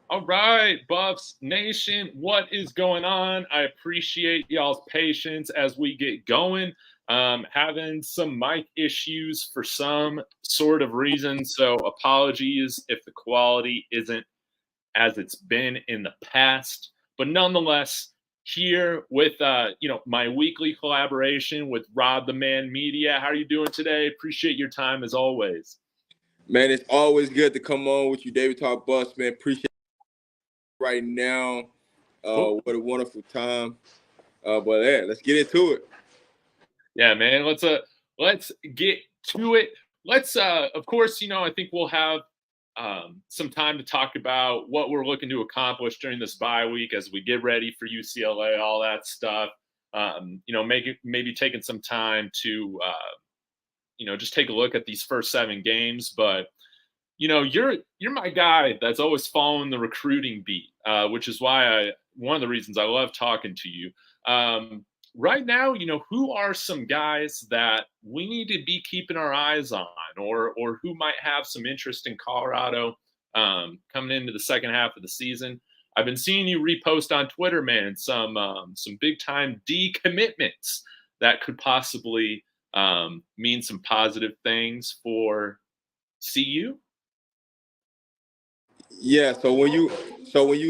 All right, Buffs Nation, what is going on? I appreciate y'all's patience as we get going. Having some mic issues for some sort of reason, so apologies if the quality isn't as it's been in the past. But nonetheless, here with my weekly collaboration with RobDaMan Media. How are you doing today? Appreciate your time as always. Man, it's always good to come on with you, David Talk Bus, man. Appreciate it right now. Cool. What a wonderful time. But yeah, let's get into it. Yeah, man. Let's get to it. Let's of course, I think we'll have some time to talk about what we're looking to accomplish during this bye week as we get ready for UCLA, all that stuff. Maybe taking some time to just take a look at these first 7 games. But you're my guy that's always following the recruiting beat, which is why one of the reasons I love talking to you. Right now, who are some guys that we need to be keeping our eyes on, or who might have some interest in Colorado coming into the second half of the season? I've been seeing you repost on Twitter, man, some big time decommitments that could possibly mean some positive things for CU. Yeah, so when you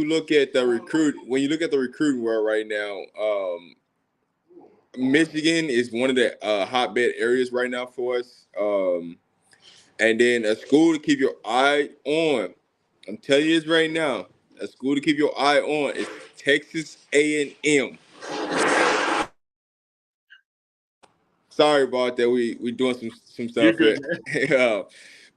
look at the recruiting world right now, Michigan is one of the hotbed areas right now for us. And then a school to keep your eye on. I'm telling you this right now. A school to keep your eye on is Texas A&M. Sorry about that. We doing some You're stuff good, here. man.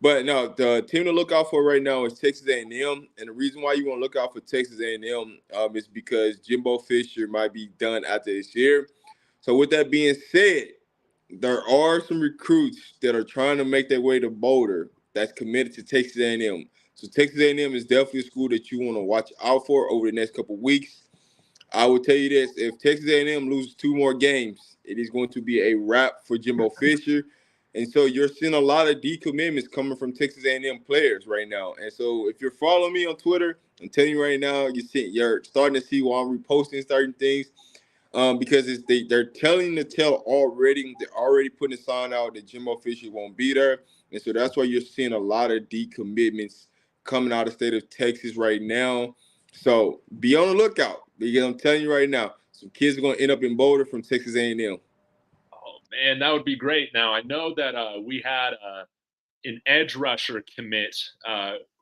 But no, the team to look out for right now is Texas A&M, and the reason why you want to look out for Texas A&M is because Jimbo Fisher might be done after this year. So with that being said, there are some recruits that are trying to make their way to Boulder that's committed to Texas A&M. So Texas A&M is definitely a school that you want to watch out for over the next couple of weeks. I will tell you this: if Texas A&M loses 2 more games, it is going to be a wrap for Jimbo Fisher. And so you're seeing a lot of decommitments coming from Texas A&M players right now. And so if you're following me on Twitter, I'm telling you right now, you're starting to see why I'm reposting certain things because they're telling the tale already. They're already putting a sign out that Jimbo Fisher won't be there. And so that's why you're seeing a lot of decommitments coming out of the state of Texas right now. So be on the lookout because I'm telling you right now, some kids are going to end up in Boulder from Texas A&M. Oh man, that would be great. Now I know that we had an edge rusher commit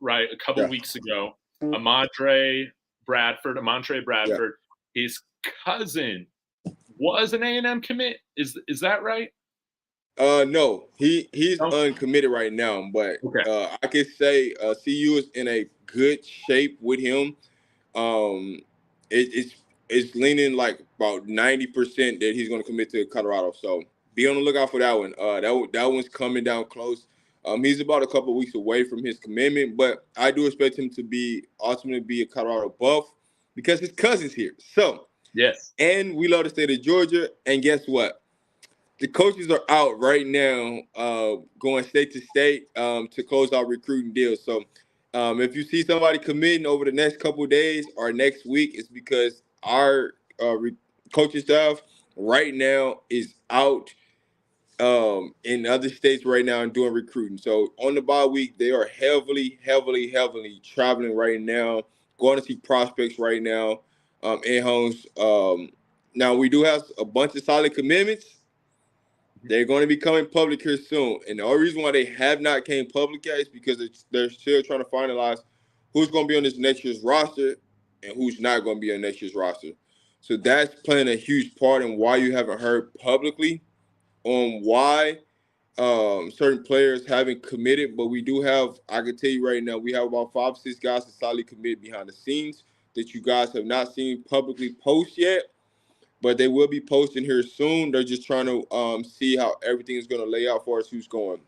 right a couple Yeah, weeks ago. Amontre Bradford. yeah. His cousin was an A&M commit. Is that right? No, he's No. uncommitted right now, but Okay. I could say CU is in a good shape with him. Um, it's leaning like about 90% that he's going to commit to Colorado. So be on the lookout for that one. That one's coming down close. He's about a couple of weeks away from his commitment, but I do expect him to be ultimately be a Colorado Buff because his cousin's here. So, Yes. and we love the state of Georgia. And guess what? The coaches are out right now, going state to state to close out recruiting deals. So if you see somebody committing over the next couple of days or next week, it's because our coaching staff right now is out in other states right now and doing recruiting. So on the bye week, they are heavily, heavily, heavily traveling right now, going to see prospects right now in homes. Now we do have a bunch of solid commitments. They're going to be coming public here soon. And the only reason why they have not came public yet is because they're still trying to finalize who's going to be on this next year's roster and who's not going to be on next year's roster. So that's playing a huge part in why you haven't heard publicly on why certain players haven't committed. But we do have, I can tell you right now, we have about 5 or 6 guys that solidly committed behind the scenes that you guys have not seen publicly post yet, but they will be posting here soon. They're just trying to see how everything is going to lay out for us, who's coming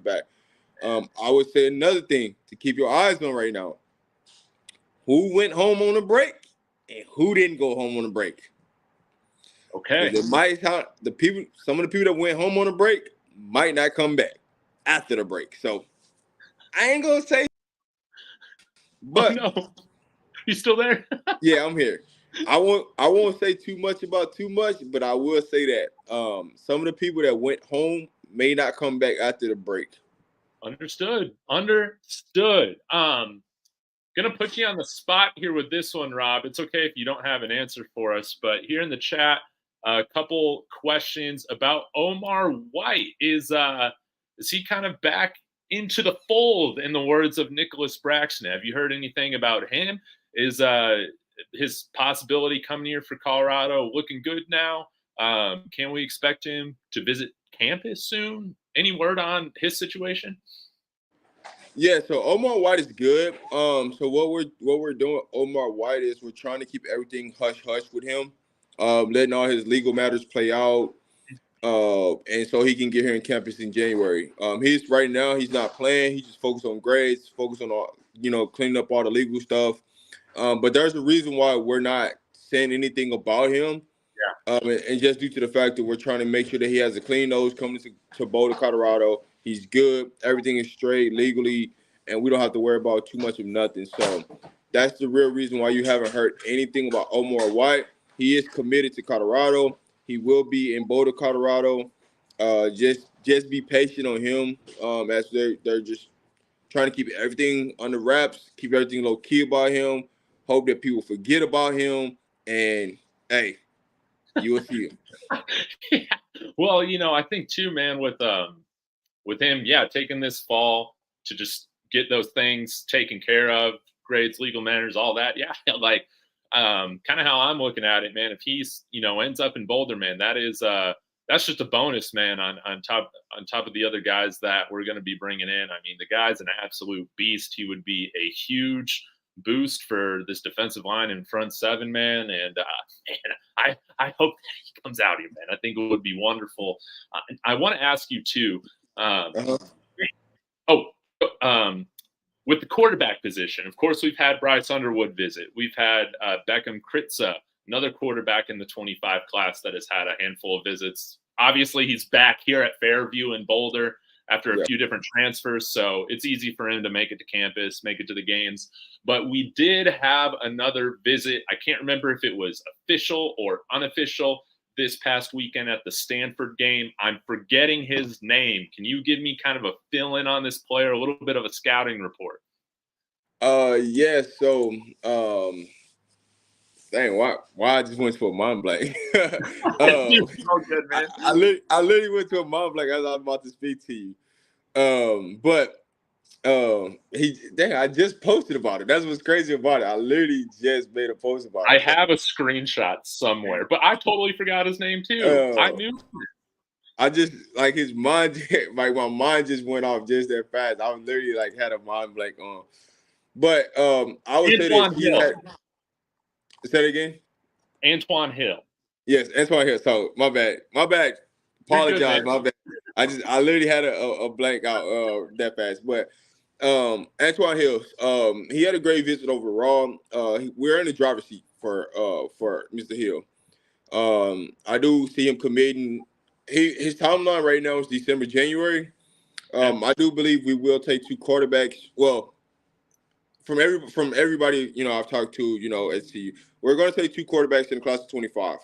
back. I would say another thing to keep your eyes on right now: who went home on a break and who didn't go home on a break. Okay. Because it might some of the people that went home on a break might not come back after the break. So I ain't gonna say, Oh but no. You still there? Yeah, I'm here. I won't say too much about too much, but I will say that some of the people that went home may not come back after the break. Understood. Gonna put you on the spot here with this one, Rob. It's okay if you don't have an answer for us, but here in the chat, a couple questions about Omar White. Is he kind of back into the fold, in the words of Nicholas Braxton? Have you heard anything about him? Is his possibility coming here for Colorado looking good now? Can we expect him to visit campus soon? Any word on his situation? Yeah, so Omar White is good. So what we're doing, Omar White, is we're trying to keep everything hush hush with him, letting all his legal matters play out, and so he can get here in campus in January. He's right now he's not playing. He's just focused on grades, focused on all, cleaning up all the legal stuff. But there's a reason why we're not saying anything about him. And just due to the fact that we're trying to make sure that he has a clean nose coming to Boulder, Colorado. He's good. Everything is straight legally, and we don't have to worry about too much of nothing. So that's the real reason why you haven't heard anything about Omar White. He is committed to Colorado. He will be in Boulder, Colorado. Just be patient on him, as they're just trying to keep everything under wraps, keep everything low key about him. Hope that people forget about him, and hey, you will see him. Yeah. Well, I think too, man, with him, yeah, taking this fall to just get those things taken care of, grades, legal matters, all that. Yeah, like kind of how I'm looking at it, man. If he's ends up in Boulder, man, that's just a bonus, man, on top of the other guys that we're going to be bringing in. I mean, the guy's an absolute beast. He would be a huge boost for this defensive line in front seven, man. And man, I hope that he comes out here, man. I think it would be wonderful. I want to ask you too. Uh-huh. With the quarterback position, of course, we've had Bryce Underwood visit. We've had Beckham Kritza, another quarterback in the 25 class that has had a handful of visits. Obviously, he's back here at Fairview in Boulder after a few different transfers, so it's easy for him to make it to campus, make it to the games. But we did have another visit. I can't remember if it was official or unofficial this past weekend at the Stanford game. I'm forgetting his name. Can you give me kind of a fill-in on this player, a little bit of a scouting report? Yeah, so dang, why I just went to a mind blank. You're so good, man. I literally went to a mind blank as I was about to speak to you. I just posted about it. That's what's crazy about it. I literally just made a post about it. I have a screenshot somewhere, but I totally forgot his name too. I knew. I just like his mind, like my mind just went off just that fast. I was literally like had a mind blank on. But I would say that he had. Say it again. Antoine Hill. Yes, Antoine Hill. So my bad. Apologize. My bad. I literally had a blank out that fast. But Antoine Hill, he had a great visit overall. We're in the driver's seat for Mr. Hill. I do see him committing. His timeline right now is December, January. I do believe we will take two quarterbacks. Well, from everybody I've talked to at CU, we're going to take two quarterbacks in the class of 25.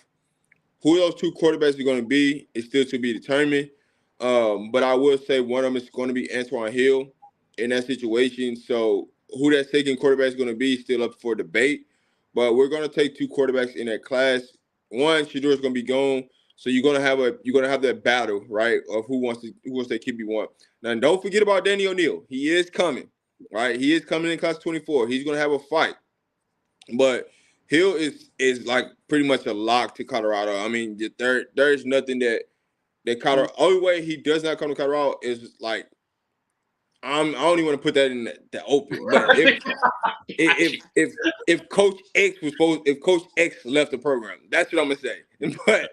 Who those two quarterbacks are going to be is still to be determined. But I will say one of them is going to be Antoine Hill in that situation. So who that second quarterback is going to be is still up for debate. But we're going to take two quarterbacks in that class. One, Shedeur is going to be gone, so you're going to have that battle, right, of who wants to QB1. Now, don't forget about Danny O'Neal. He is coming, right? He is coming in class 24. He's going to have a fight, but Hill is like pretty much a lock to Colorado. I mean, there is nothing that Colorado. Only way he does not come to Colorado is like I don't even want to put that in the open. But if Coach X if Coach X left the program, that's what I'm gonna say. But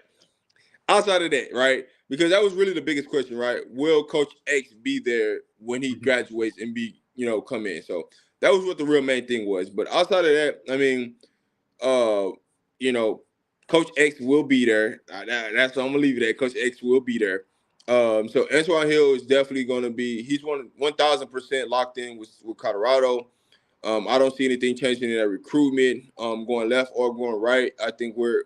outside of that, right? Because that was really the biggest question, right? Will Coach X be there when he graduates and come in? So that was what the real main thing was. But outside of that, I mean, Coach X will be there. That's what I'm gonna leave it at. Coach X will be there. So Antoine Hill is definitely going to be. He's 1,000% locked in with Colorado. I don't see anything changing in that recruitment, going left or going right. I think we're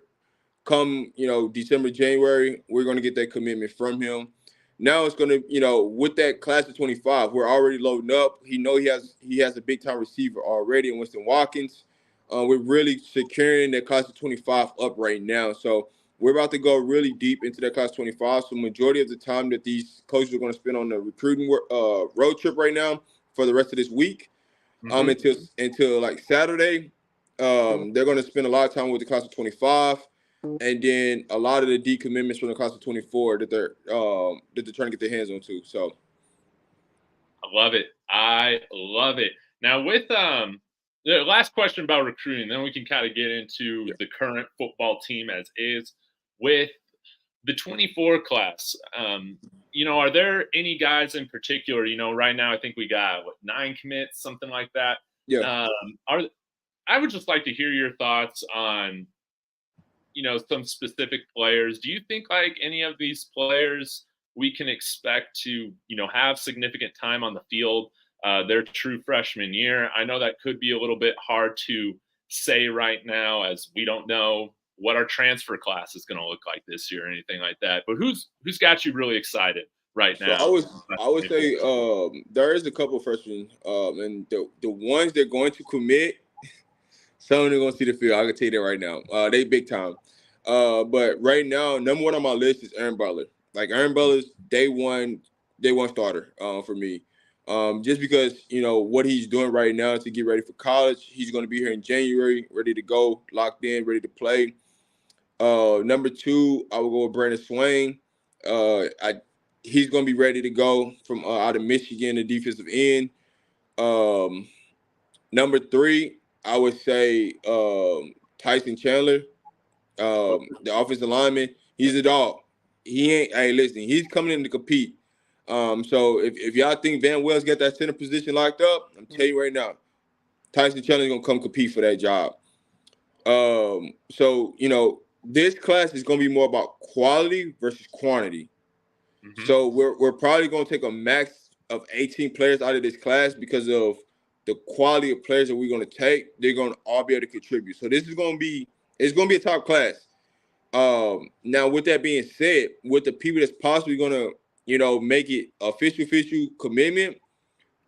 come, December, January, we're going to get that commitment from him. Now it's going to, with that class of 25, we're already loading up. He has a big time receiver already in Winston Watkins. We're really securing that class of 25 up right now. So we're about to go really deep into that class of 25. So majority of the time that these coaches are going to spend on the recruiting road trip right now for the rest of this week, until like Saturday, they're going to spend a lot of time with the class of 25. And then a lot of the decommitments from the class of 24 that they're trying to get their hands on too. So I love it. I love it. Now with the last question about recruiting, then we can kind of get into the current football team as is with the 24 class. Are there any guys in particular? Right now I think we got 9 commits, something like that. Yeah. I would just like to hear your thoughts on some specific players. Do you think like any of these players we can expect to have significant time on the field their true freshman year? I know that could be a little bit hard to say right now, as we don't know what our transfer class is going to look like this year or anything like that. But who's got you really excited right now? I would say there is a couple of freshmen, and the ones that are going to commit, some of them are going to see the field. I can tell you that right now. They big time. But right now, number one on my list is Aaron Butler. Like Aaron Butler's day one starter for me. Just because what he's doing right now to get ready for college. He's going to be here in January, ready to go, locked in, ready to play. Number two, I will go with Brandon Swain. He's going to be ready to go from out of Michigan, the defensive end. Number three, I would say Tyson Chandler, the offensive lineman. He's a dog. He's coming in to compete. So if y'all think Van Wells got that center position locked up, I'm telling you right now, Tyson Chandler's going to come compete for that job. This class is going to be more about quality versus quantity. So we're probably going to take a max of 18 players out of this class because of the quality of players that we're going to take. They're going to all be able to contribute. So it's going to be a top class. Now, with that being said, with the people that's possibly going to, make it official commitment,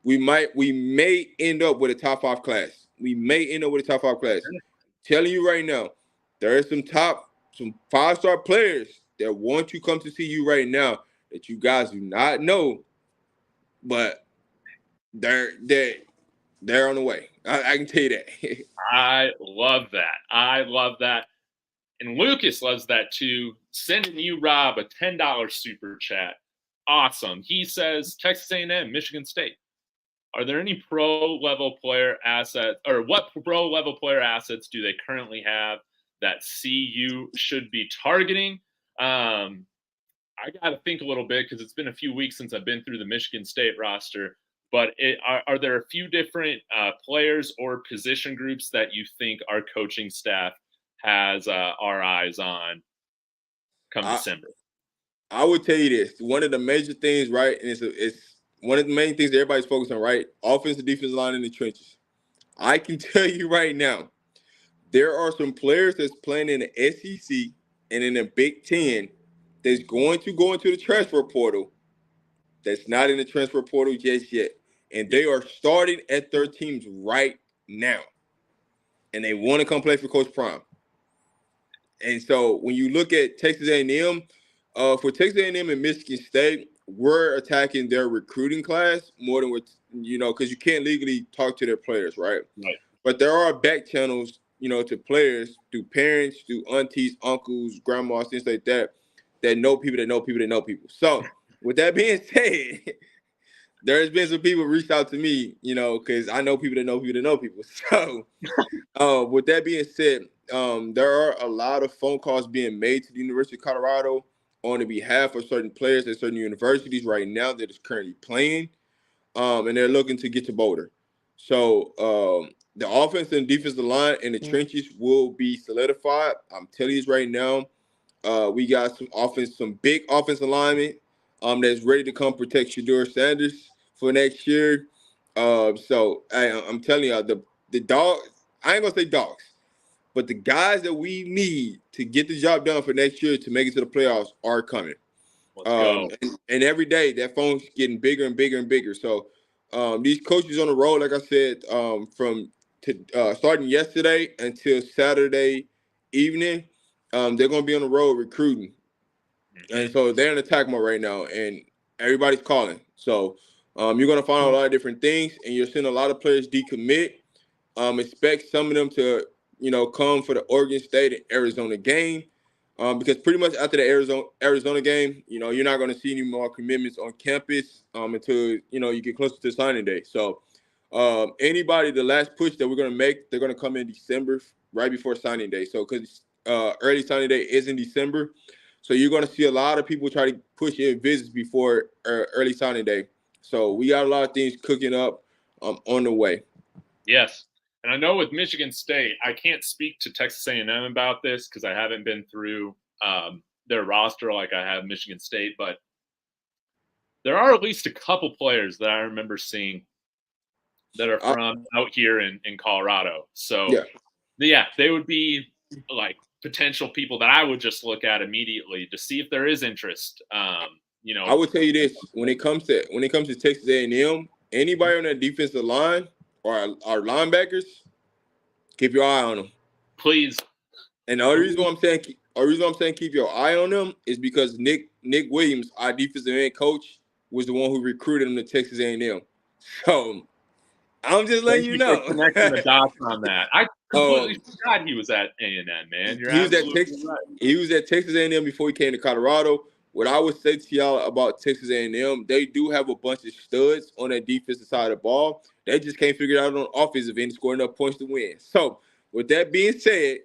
we may end up with a top 5 class. Telling you right now, there are some 5-star players that want to come to see you right now that you guys do not know, but they're on the way. I can tell you that. I love that. And Lucas loves that too. Sending you, Rob, a $10 super chat. Awesome. He says Texas A&M, Michigan State. Are there any pro-level player assets, or what pro-level player assets do they currently have that CU should be targeting? I got to think a little bit because it's been a few weeks since I've been through the Michigan State roster. But are there a few different players or position groups that you think our coaching staff has our eyes on come December? I would tell you this. One of the major things, right, and it's one of the main things that everybody's focused on, right? Offensive, defensive line in the trenches. I can tell you right now, there are some players that's playing in the SEC and in the Big Ten that's going to go into the transfer portal that's not in the transfer portal just yet. And they are starting at their teams right now. And they want to come play for Coach Prime. And so when you look at Texas A&M, for Texas A&M and Michigan State, we're attacking their recruiting class more than because you can't legally talk to their players, right? Right. But there are back channels, to players through parents, through aunties, uncles, grandmas, things like that know people that know people that know people. So with that being said, there's been some people reached out to me, because I know people that know people that know people. So with that being said, there are a lot of phone calls being made to the University of Colorado on the behalf of certain players at certain universities right now that is currently playing, and they're looking to get to Boulder. So the offense and defensive line in the trenches will be solidified. I'm telling you this right now. We got some big offensive linemen that's ready to come protect Shedeur Sanders for next year. So I'm telling you, the dog. I ain't gonna say dogs, but the guys that we need to get the job done for next year to make it to the playoffs are coming. Let's go. And every day that phone's getting bigger and bigger and bigger. So these coaches on the road, like I said, starting yesterday until Saturday evening, they're going to be on the road recruiting. And so they're in attack mode right now, and everybody's calling. So you're going to find out a lot of different things, and you're seeing a lot of players decommit. Expect some of them to, come for the Oregon State and Arizona game. Because pretty much after the Arizona game, you're not going to see any more commitments on campus until, you get closer to signing day. So anybody, the last push that we're going to make, they're going to come in December, right before signing day. So because early signing day is in December. So you're going to see a lot of people try to push in visits before early signing day. So we got a lot of things cooking up on the way. Yes. And I know with Michigan State, I can't speak to Texas A&M about this because I haven't been through their roster like I have Michigan State, but there are at least a couple players that I remember seeing that are from out here in Colorado. So, yeah, they would be like potential people that I would just look at immediately to see if there is interest. I would tell you this: when it comes to Texas A&M, anybody on that defensive line or our linebackers, keep your eye on them, please. And the only reason why I'm saying keep your eye on them is because Nick Williams, our defensive end coach, was the one who recruited him to Texas A&M. So I'm just letting you know. Connecting the dots on that. I completely forgot he was at A&M, man. He was at Texas A&M before he came to Colorado. What I would say to y'all about Texas A&M, they do have a bunch of studs on that defensive side of the ball. They just can't figure it out on offensive end, score enough points to win. So with that being said,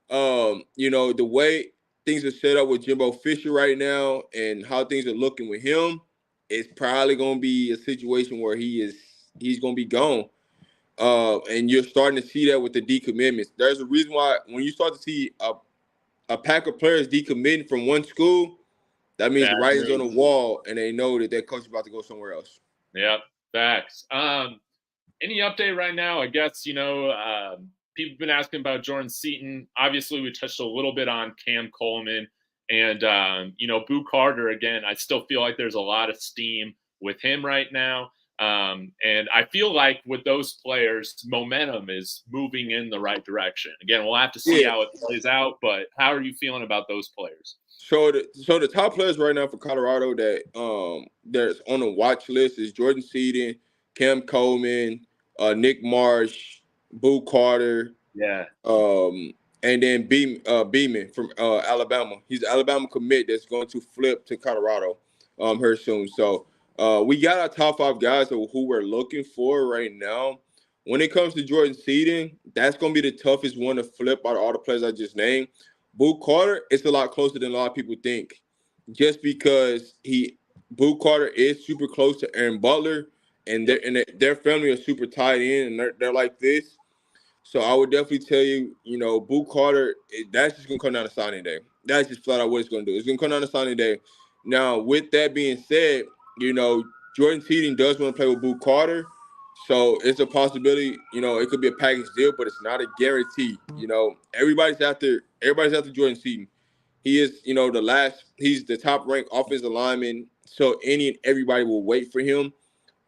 the way things are set up with Jimbo Fisher right now and how things are looking with him, it's probably going to be a situation where he's going to be gone. And you're starting to see that with the decommitments. There's a reason why when you start to see a pack of players decommitting from one school, that means the writing's on the wall, and they know that their coach is about to go somewhere else. Yep, facts. Any update right now? I guess, people have been asking about Jordan Seaton. Obviously, we touched a little bit on Cam Coleman. And, Boo Carter, again, I still feel like there's a lot of steam with him right now. And I feel like with those players, momentum is moving in the right direction. Again, we'll have to see how it plays out, but how are you feeling about those players? So the top players right now for Colorado that there's on the watch list is Jordan Seaton, Cam Coleman, Nick Marsh, Boo Carter, and then Beeman from Alabama. He's an Alabama commit that's going to flip to Colorado here soon. So we got our top 5 guys who we're looking for right now. When it comes to Jordan Seaton, that's going to be the toughest one to flip out of all the players I just named. Boo Carter, it's a lot closer than a lot of people think, just because Boo Carter is super close to Aaron Butler, and their family are super tied in, and they're like this. So I would definitely tell you, Boo Carter, that's just going to come down to signing day. That's just flat out what it's going to do. It's going to come down to signing day. Now, with that being said, Jordan Seaton does want to play with Boo Carter. So it's a possibility, it could be a package deal, but it's not a guarantee. Everybody's after Jordan Seaton. He is, he's the top ranked offensive lineman. So any and everybody will wait for him.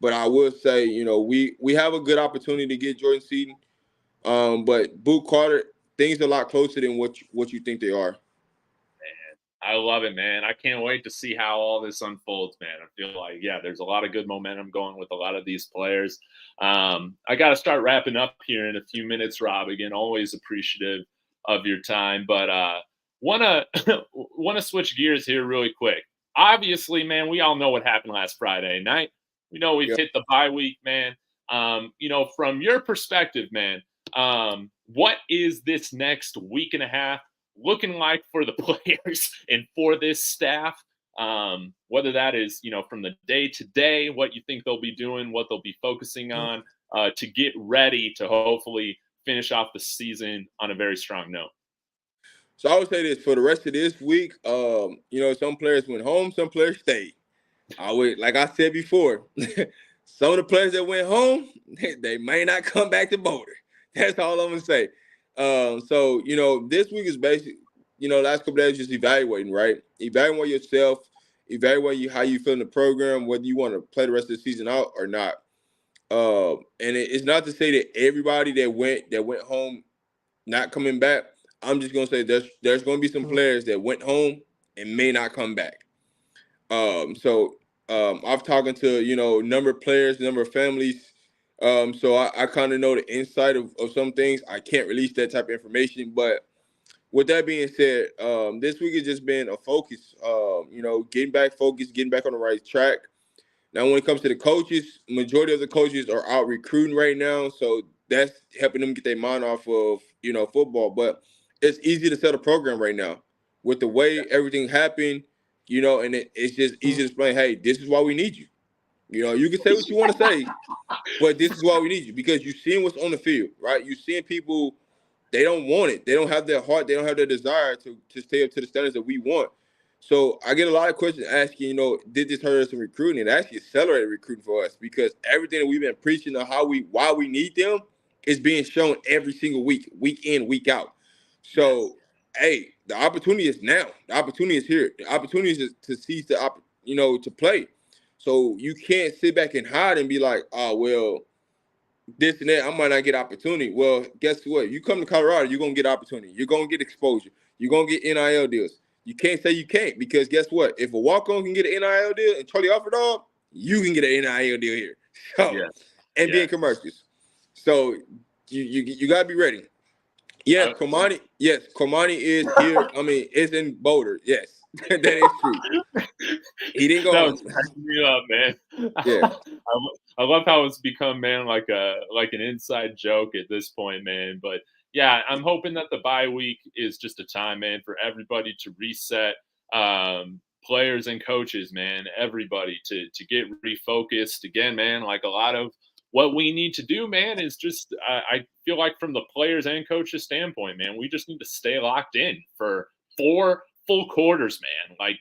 But I will say, we have a good opportunity to get Jordan Seaton. But Boo Carter, things are a lot closer than what you think they are. I love it, man. I can't wait to see how all this unfolds, man. I feel like, there's a lot of good momentum going with a lot of these players. I got to start wrapping up here in a few minutes, Rob. Again, always appreciative of your time, but wanna switch gears here really quick. Obviously, man, we all know what happened last Friday night. We know we've hit the bye week, man. From your perspective, man, what is this next week and a half looking like for the players and for this staff, whether that is, from the day to day, what you think they'll be doing, what they'll be focusing on to get ready to hopefully finish off the season on a very strong note? So I would say this for the rest of this week, some players went home, some players stayed. Like I said before. some of the players that went home, they may not come back to Boulder. That's all I'm gonna say. So this week is basically, last couple days just evaluating, right? Evaluate yourself, evaluate how you feel in the program, whether you want to play the rest of the season out or not. And it's not to say that everybody that went home not coming back. I'm just gonna say there's gonna be some players that went home and may not come back. So I've talking to number of players, number of families. So I kind of know the insight of some things. I can't release that type of information, but with that being said, this week has just been a focus. Getting back focused, getting back on the right track. Now, when it comes to the coaches, majority of the coaches are out recruiting right now, so that's helping them get their mind off of football. But it's easy to set a program right now with the way everything happened, and it's just easy to explain. Hey, this is why we need you. You can say what you want to say, but this is why we need you because you're seeing what's on the field, right? You're seeing people. They don't want it. They don't have their heart. They don't have their desire to stay up to the standards that we want. So I get a lot of questions asking, did this hurt us in recruiting? It actually accelerated recruiting for us because everything that we've been preaching on why we need them is being shown every single week, week in, week out. So, hey, the opportunity is now. The opportunity is here. The opportunity is to seize to play. So you can't sit back and hide and be like, oh, well, this and that, I might not get opportunity. Well, guess what? You come to Colorado, you're going to get opportunity. You're going to get exposure. You're going to get NIL deals. You can't say you can't because guess what? If a walk-on can get an NIL deal and Charlie Offerdog, you can get an NIL deal here. So, and being commercials. So you got to be ready. Yes, Komani. Yes, Komani is here. I mean, it's in Boulder. Yes, that is true. He didn't go. That was cracking me up, man. Yeah. I love how it's become, man, like an inside joke at this point, man. But yeah, I'm hoping that the bye week is just a time, man, for everybody to reset. Players and coaches, man, everybody to get refocused again, man. Like a lot of what we need to do, man, is just I feel like from the players and coaches standpoint, man, we just need to stay locked in for 4 full quarters, man. Like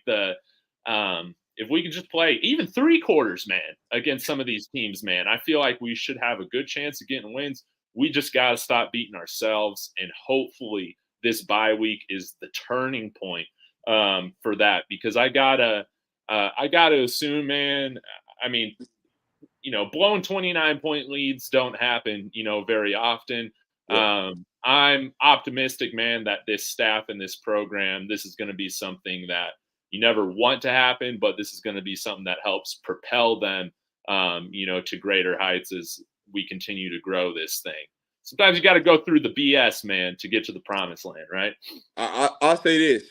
if we could just play even 3 quarters, man, against some of these teams, man, I feel like we should have a good chance of getting wins. We just got to stop beating ourselves, and hopefully this bye week is the turning point for that, because I gotta assume, man. I mean, blowing 29-point leads don't happen, very often. Yeah. I'm optimistic, man, that this staff and this program, this is going to be something that you never want to happen, but this is going to be something that helps propel them, to greater heights as we continue to grow this thing. Sometimes you got to go through the BS, man, to get to the promised land, right? I'll say this: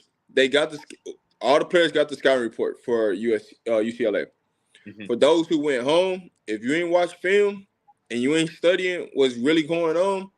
all the players got the scouting report for UCLA. Mm-hmm. For those who went home, if you ain't watch film and you ain't studying what's really going on,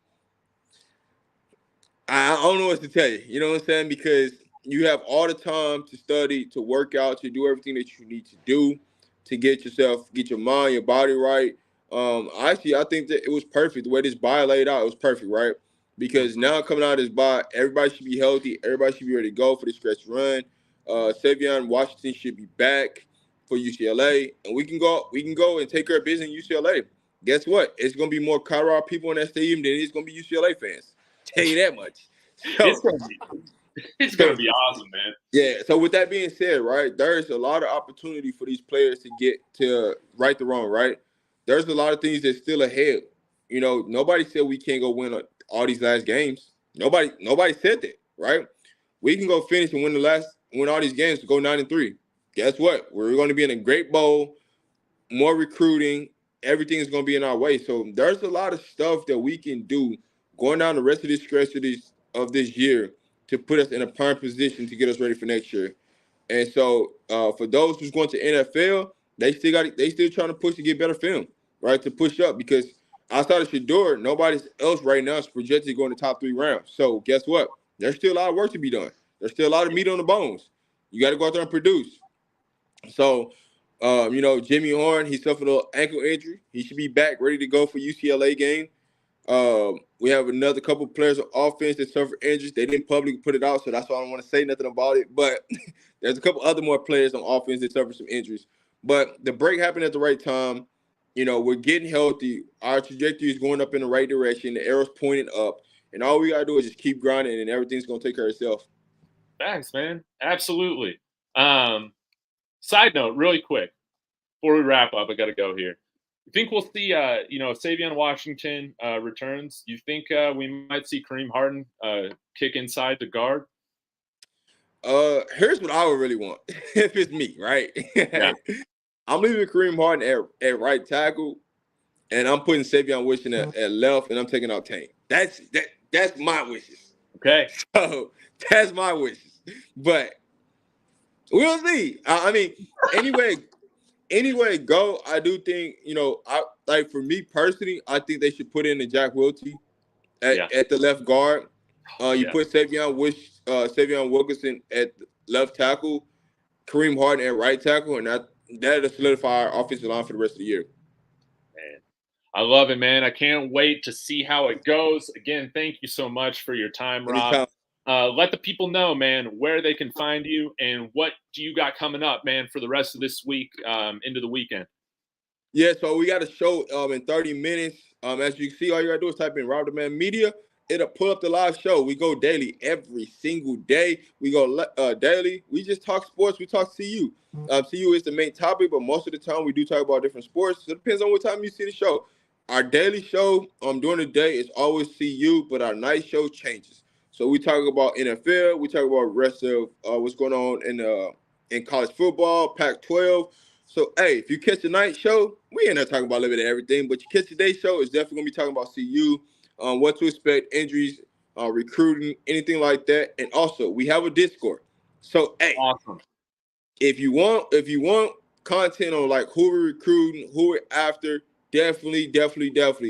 I don't know what to tell you. You know what I'm saying? Because you have all the time to study, to work out, to do everything that you need to do to get your mind, your body right. Actually, I think that it was perfect. The way this bye laid out, it was perfect, right? Because now coming out of this bye, everybody should be healthy. Everybody should be ready to go for the stretch run. Sy'veon Washington should be back for UCLA, and we can go and take care of business in UCLA. Guess what? It's going to be more Colorado people in that stadium than it's going to be UCLA fans. Tell you that much. So, it's gonna be awesome, man. Yeah. So with that being said, right, there's a lot of opportunity for these players to get to right the wrong, right? There's a lot of things that's still ahead. Nobody said we can't go win all these last games. Nobody said that, right? We can go finish and win all these games to go 9-3. Guess what? We're going to be in a great bowl, more recruiting. Everything is going to be in our way. So there's a lot of stuff that we can do going down the rest of this stretch of this year to put us in a prime position to get us ready for next year. And so for those who's going to NFL, they still trying to push to get better film, right? To push up, because outside of Shedeur, nobody else right now is projected to go in the top 3 rounds. So guess what? There's still a lot of work to be done. There's still a lot of meat on the bones. You got to go out there and produce. So, Jimmy Horn, he suffered an ankle injury. He should be back ready to go for UCLA game. We have another couple of players on offense that suffered injuries. They didn't publicly put it out, so that's why I don't want to say nothing about it. But there's a couple other more players on offense that suffered some injuries. But the break happened at the right time. we're getting healthy. Our trajectory is going up in the right direction. The arrow's pointing up. And all we got to do is just keep grinding, and everything's going to take care of itself. Thanks, man. Absolutely. Side note, really quick, before we wrap up, I got to go here. You think we'll see, if sy'veon Washington returns, you think we might see Kareem Harden kick inside the guard? Here's what I would really want if it's me, right? Yeah. I'm leaving Kareem Harden at right tackle, and I'm putting sy'veon Wishing at left, and I'm taking out Tank. That's my wishes. Okay. So that's my wishes. But we'll see. I mean, anyway it go, I do think, I like, for me personally, I think they should put in the Jack Wiltie at the left guard. You put sy'veon Wilkerson at left tackle, Kareem Harden at right tackle, and that'll solidify our offensive line for the rest of the year. Man, I love it, man. I can't wait to see how it goes. Again, thank you so much for your time, Rob. Let the people know, man, where they can find you and what do you got coming up, man, for the rest of this week into the weekend. Yeah, so we got a show in 30 minutes. As you can see, all you got to do is type in RobDaMan Media. It'll pull up the live show. We go daily every single day. We go daily. We just talk sports. We talk CU. CU is the main topic, but most of the time we do talk about different sports. So it depends on what time you see the show. Our daily show during the day is always CU, but our night show changes. So we talk about NFL. We talk about the rest of what's going on in college football, Pac-12. So, hey, if you catch the night show, we ain't not talking about a little bit of everything, but you catch the day show, it's definitely going to be talking about CU, what to expect, injuries, recruiting, anything like that. And also, we have a Discord. So, hey, awesome. If you want content on like who we're recruiting, who we're after, definitely.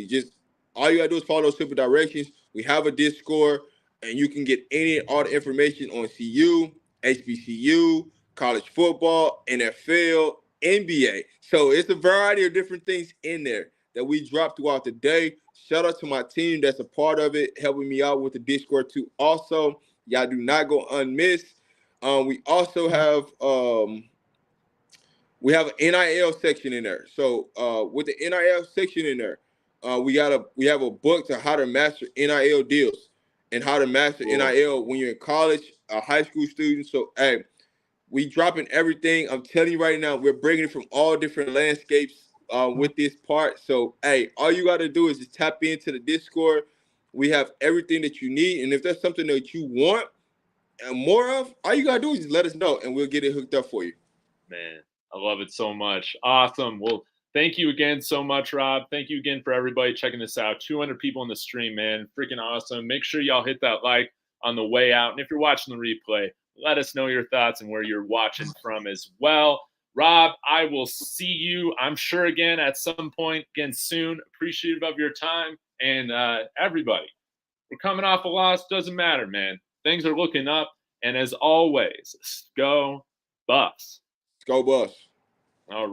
Just all you got to do is follow those simple directions. We have a Discord, and you can get all the information on CU, HBCU, college football, NFL, NBA. So it's a variety of different things in there that we drop throughout the day. Shout out to my team that's a part of it, helping me out with the Discord too. Also, y'all do not go unmissed. We also have an NIL section in there. So with the NIL section in there, we have a book to how to master NIL deals and how to master NIL when you're in college, a high school student. So, hey, we dropping everything. I'm telling you right now, we're bringing it from all different landscapes with this part. So, hey, all you got to do is just tap into the Discord. We have everything that you need. And if there's something that you want and more of, all you got to do is just let us know, and we'll get it hooked up for you. Man, I love it so much. Awesome. Well, thank you again so much, Rob. Thank you again for everybody checking this out. 200 people in the stream, man. Freaking awesome. Make sure y'all hit that like on the way out. And if you're watching the replay, let us know your thoughts and where you're watching from as well. Rob, I will see you, I'm sure, again at some point again soon. Appreciative of your time. And everybody, we're coming off a loss. Doesn't matter, man. Things are looking up. And as always, go Buffs. Go Buffs. All right.